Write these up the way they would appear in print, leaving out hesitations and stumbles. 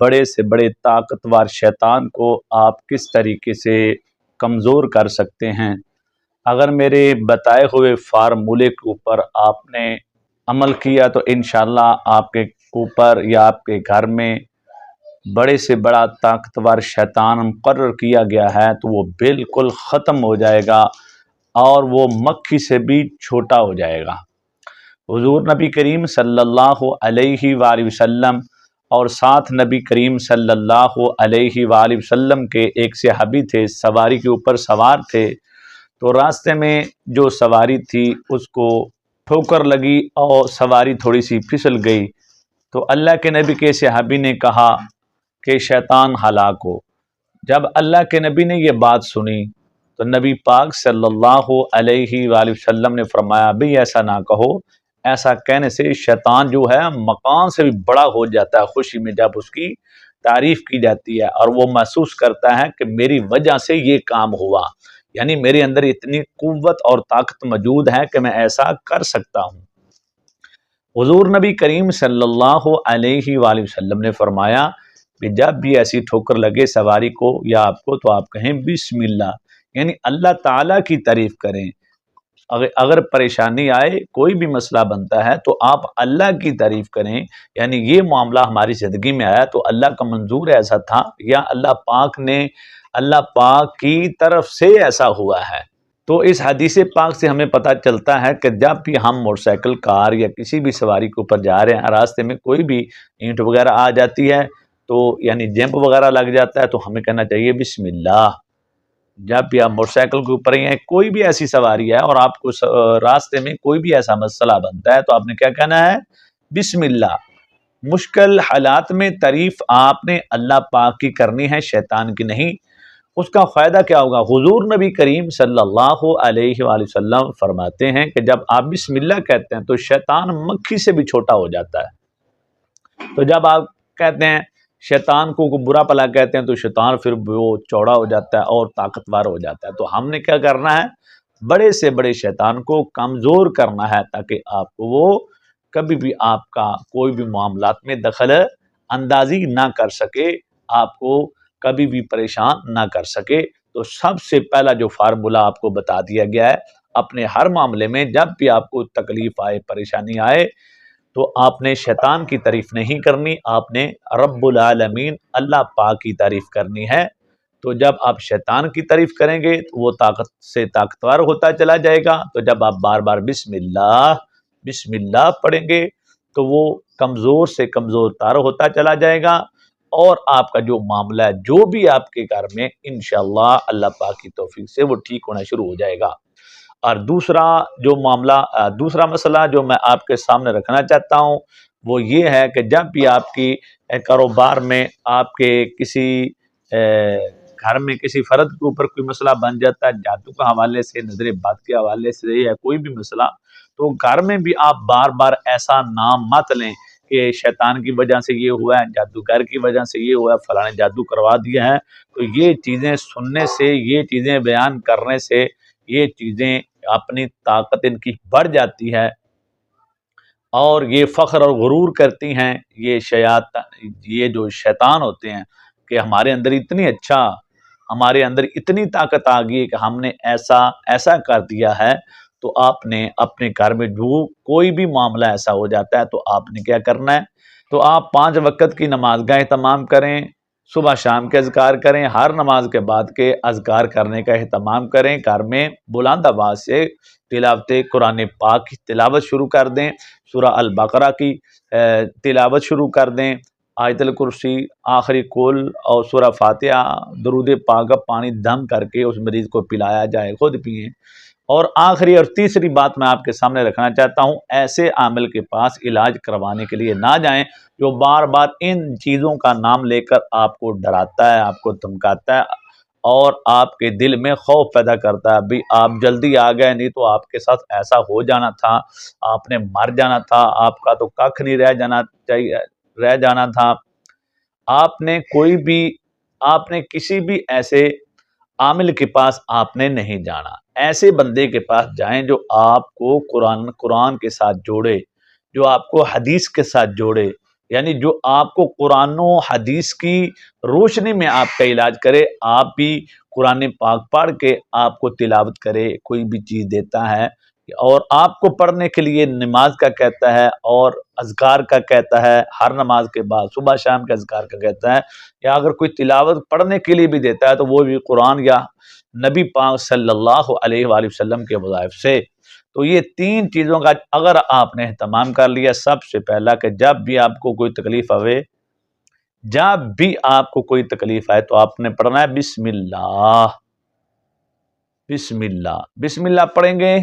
بڑے سے بڑے طاقتور شیطان کو آپ کس طریقے سے کمزور کر سکتے ہیں۔ اگر میرے بتائے ہوئے فارمولے کے اوپر آپ نے عمل کیا تو انشاءاللہ آپ کے اوپر یا آپ کے گھر میں بڑے سے بڑا طاقتور شیطان مقرر کیا گیا ہے تو وہ بالکل ختم ہو جائے گا اور وہ مکھی سے بھی چھوٹا ہو جائے گا۔ حضور نبی کریم صلی اللہ علیہ وآلہ وسلم اور ساتھ نبی کریم صلی اللہ علیہ وآلہ وسلم کے ایک صحابی تھے، سواری کے اوپر سوار تھے، تو راستے میں جو سواری تھی اس کو ٹھوکر لگی اور سواری تھوڑی سی پھسل گئی، تو اللہ کے نبی کے صحابی نے کہا کہ شیطان ہلاک ہو۔ جب اللہ کے نبی نے یہ بات سنی تو نبی پاک صلی اللہ علیہ وآلہ وسلم نے فرمایا بھی ایسا نہ کہو، ایسا کہنے سے شیطان جو ہے مکان سے بھی بڑا ہو جاتا ہے خوشی میں جب اس کی تعریف کی جاتی ہے، اور وہ محسوس کرتا ہے کہ میری وجہ سے یہ کام ہوا، یعنی میرے اندر اتنی قوت اور طاقت موجود ہے کہ میں ایسا کر سکتا ہوں۔ حضور نبی کریم صلی اللہ علیہ وآلہ وسلم نے فرمایا کہ جب بھی ایسی ٹھوکر لگے سواری کو یا آپ کو تو آپ کہیں بسم اللہ، یعنی اللہ تعالیٰ کی تعریف کریں۔ اگر پریشانی آئے، کوئی بھی مسئلہ بنتا ہے تو آپ اللہ کی تعریف کریں، یعنی یہ معاملہ ہماری زندگی میں آیا تو اللہ کا منظور ایسا تھا یا اللہ پاک کی طرف سے ایسا ہوا ہے۔ تو اس حدیث پاک سے ہمیں پتہ چلتا ہے کہ جب بھی ہم موٹر سائیکل، کار یا کسی بھی سواری کے اوپر جا رہے ہیں، راستے میں کوئی بھی اینٹ وغیرہ آ جاتی ہے تو یعنی جمپ وغیرہ لگ جاتا ہے تو ہمیں کہنا چاہیے بسم اللہ۔ جب بھی آپ موٹر سائیکل کے اوپر ہیں، کوئی بھی ایسی سواری ہے اور آپ کو راستے میں کوئی بھی ایسا مسئلہ بنتا ہے تو آپ نے کیا کہنا ہے؟ بسم اللہ۔ مشکل حالات میں تعریف آپ نے اللہ پاک کی کرنی ہے، شیطان کی نہیں۔ اس کا فائدہ کیا ہوگا؟ حضور نبی کریم صلی اللہ علیہ وآلہ وسلم فرماتے ہیں کہ جب آپ بسم اللہ کہتے ہیں تو شیطان مکھی سے بھی چھوٹا ہو جاتا ہے۔ تو جب آپ کہتے ہیں شیطان کو برا بھلا کہتے ہیں تو شیطان پھر وہ چوڑا ہو جاتا ہے اور طاقتور ہو جاتا ہے۔ تو ہم نے کیا کرنا ہے؟ بڑے سے بڑے شیطان کو کمزور کرنا ہے تاکہ آپ کو وہ کبھی بھی آپ کا کوئی بھی معاملات میں دخل اندازی نہ کر سکے، آپ کو کبھی بھی پریشان نہ کر سکے۔ تو سب سے پہلا جو فارمولہ آپ کو بتا دیا گیا ہے، اپنے ہر معاملے میں جب بھی آپ کو تکلیف آئے، پریشانی آئے تو آپ نے شیطان کی تعریف نہیں کرنی، آپ نے رب العالمین اللہ پاک کی تعریف کرنی ہے۔ تو جب آپ شیطان کی تعریف کریں گے تو وہ طاقت سے طاقتور ہوتا چلا جائے گا، تو جب آپ بار بار بسم اللہ پڑھیں گے تو وہ کمزور سے کمزور تر ہوتا چلا جائے گا، اور آپ کا جو معاملہ ہے جو بھی آپ کے گھر میں انشاءاللہ اللہ پاک کی توفیق سے وہ ٹھیک ہونا شروع ہو جائے گا۔ اور دوسرا مسئلہ جو میں آپ کے سامنے رکھنا چاہتا ہوں وہ یہ ہے کہ جب بھی آپ کی کاروبار میں آپ کے کسی گھر میں کسی فرد کے اوپر کوئی مسئلہ بن جاتا ہے، جادو کے حوالے سے، نظر بد کے حوالے سے یا کوئی بھی مسئلہ، تو گھر میں بھی آپ بار بار ایسا نام مت لیں کہ شیطان کی وجہ سے یہ ہوا ہے، جادوگر کی وجہ سے یہ ہوا ہے، فلاں نے جادو کروا دیا ہے۔ تو یہ چیزیں سننے سے، یہ چیزیں بیان کرنے سے، یہ چیزیں اپنی طاقت ان کی بڑھ جاتی ہے اور یہ فخر اور غرور کرتی ہیں۔ یہ جو شیطان ہوتے ہیں کہ ہمارے اندر ہمارے اندر اتنی طاقت آ گئی کہ ہم نے ایسا کر دیا ہے، تو آپ نے اپنے گھر میں جو کوئی بھی معاملہ ایسا ہو جاتا ہے تو آپ نے کیا کرنا ہے؟ تو آپ 5 وقت کی نماز کا اہتمام کریں، صبح شام کے اذکار کریں، ہر نماز کے بعد کے اذکار کرنے کا اہتمام کریں، گھر میں بلند آواز سے تلاوت قرآن پاک کی تلاوت شروع کر دیں، سورہ البقرہ کی تلاوت شروع کر دیں، آیت الکرسی، آخری کل اور سورہ فاتحہ، درود پاک پانی دم کر کے اس مریض کو پلایا جائے، خود پئیں۔ اور آخری اور تیسری بات میں آپ کے سامنے رکھنا چاہتا ہوں، ایسے عامل کے پاس علاج کروانے کے لیے نہ جائیں جو بار بار ان چیزوں کا نام لے کر آپ کو ڈراتا ہے، آپ کو دھمکاتا ہے اور آپ کے دل میں خوف پیدا کرتا ہے، بھی آپ جلدی آ گئے، نہیں تو آپ کے ساتھ ایسا ہو جانا تھا، آپ نے مر جانا تھا، آپ کا تو ککھ نہیں رہ جانا تھا۔ آپ نے کسی بھی ایسے عامل کے پاس آپ نے نہیں جانا، ایسے بندے کے پاس جائیں جو آپ کو قرآن کے ساتھ جوڑے، جو آپ کو حدیث کے ساتھ جوڑے، یعنی جو آپ کو قرآن و حدیث کی روشنی میں آپ کا علاج کرے، آپ بھی قرآن پاک پڑھ کے آپ کو تلاوت کرے، کوئی بھی چیز دیتا ہے اور آپ کو پڑھنے کے لیے نماز کا کہتا ہے اور اذکار کا کہتا ہے، ہر نماز کے بعد صبح شام کے اذکار کا کہتا ہے، یا اگر کوئی تلاوت پڑھنے کے لیے بھی دیتا ہے تو وہ بھی قرآن یا نبی پاک صلی اللہ علیہ وآلہ وسلم کے وظائف سے۔ تو یہ تین چیزوں کا اگر آپ نے اہتمام کر لیا، سب سے پہلا کہ جب بھی آپ کو کوئی تکلیف آئے، جب بھی آپ کو کوئی تکلیف آئے تو آپ نے پڑھنا ہے بسم اللہ، بسم اللہ، بسم اللہ پڑھیں گے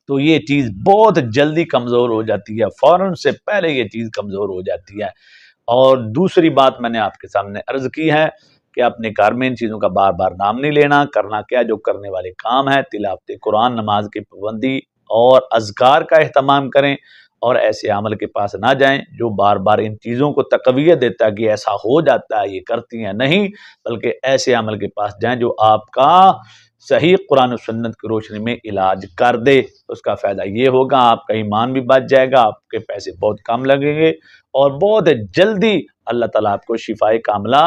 تو یہ چیز بہت جلدی کمزور ہو جاتی ہے، فوراً سے پہلے یہ چیز کمزور ہو جاتی ہے۔ اور دوسری بات میں نے آپ کے سامنے عرض کی ہے کہ اپنے گھر میں ان چیزوں کا بار بار نام نہیں لینا، کرنا کیا جو کرنے والے کام ہے، تلاوت قرآن، نماز کی پابندی اور اذکار کا اہتمام کریں، اور ایسے عمل کے پاس نہ جائیں جو بار بار ان چیزوں کو تقویت دیتا ہے کہ ایسا ہو جاتا ہے، یہ کرتی ہیں، نہیں، بلکہ ایسے عمل کے پاس جائیں جو آپ کا صحیح قرآن و سنت کی روشنی میں علاج کر دے۔ اس کا فائدہ یہ ہوگا آپ کا ایمان بھی بچ جائے گا، آپ کے پیسے بہت کم لگیں گے اور بہت جلدی اللہ تعالیٰ آپ کو شفائے کاملہ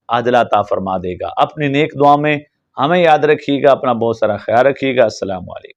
عاجلہ عطا فرما دے گا۔ اپنی نیک دعا میں ہمیں یاد رکھیے گا، اپنا بہت سارا خیال رکھیے گا۔ السلام علیکم۔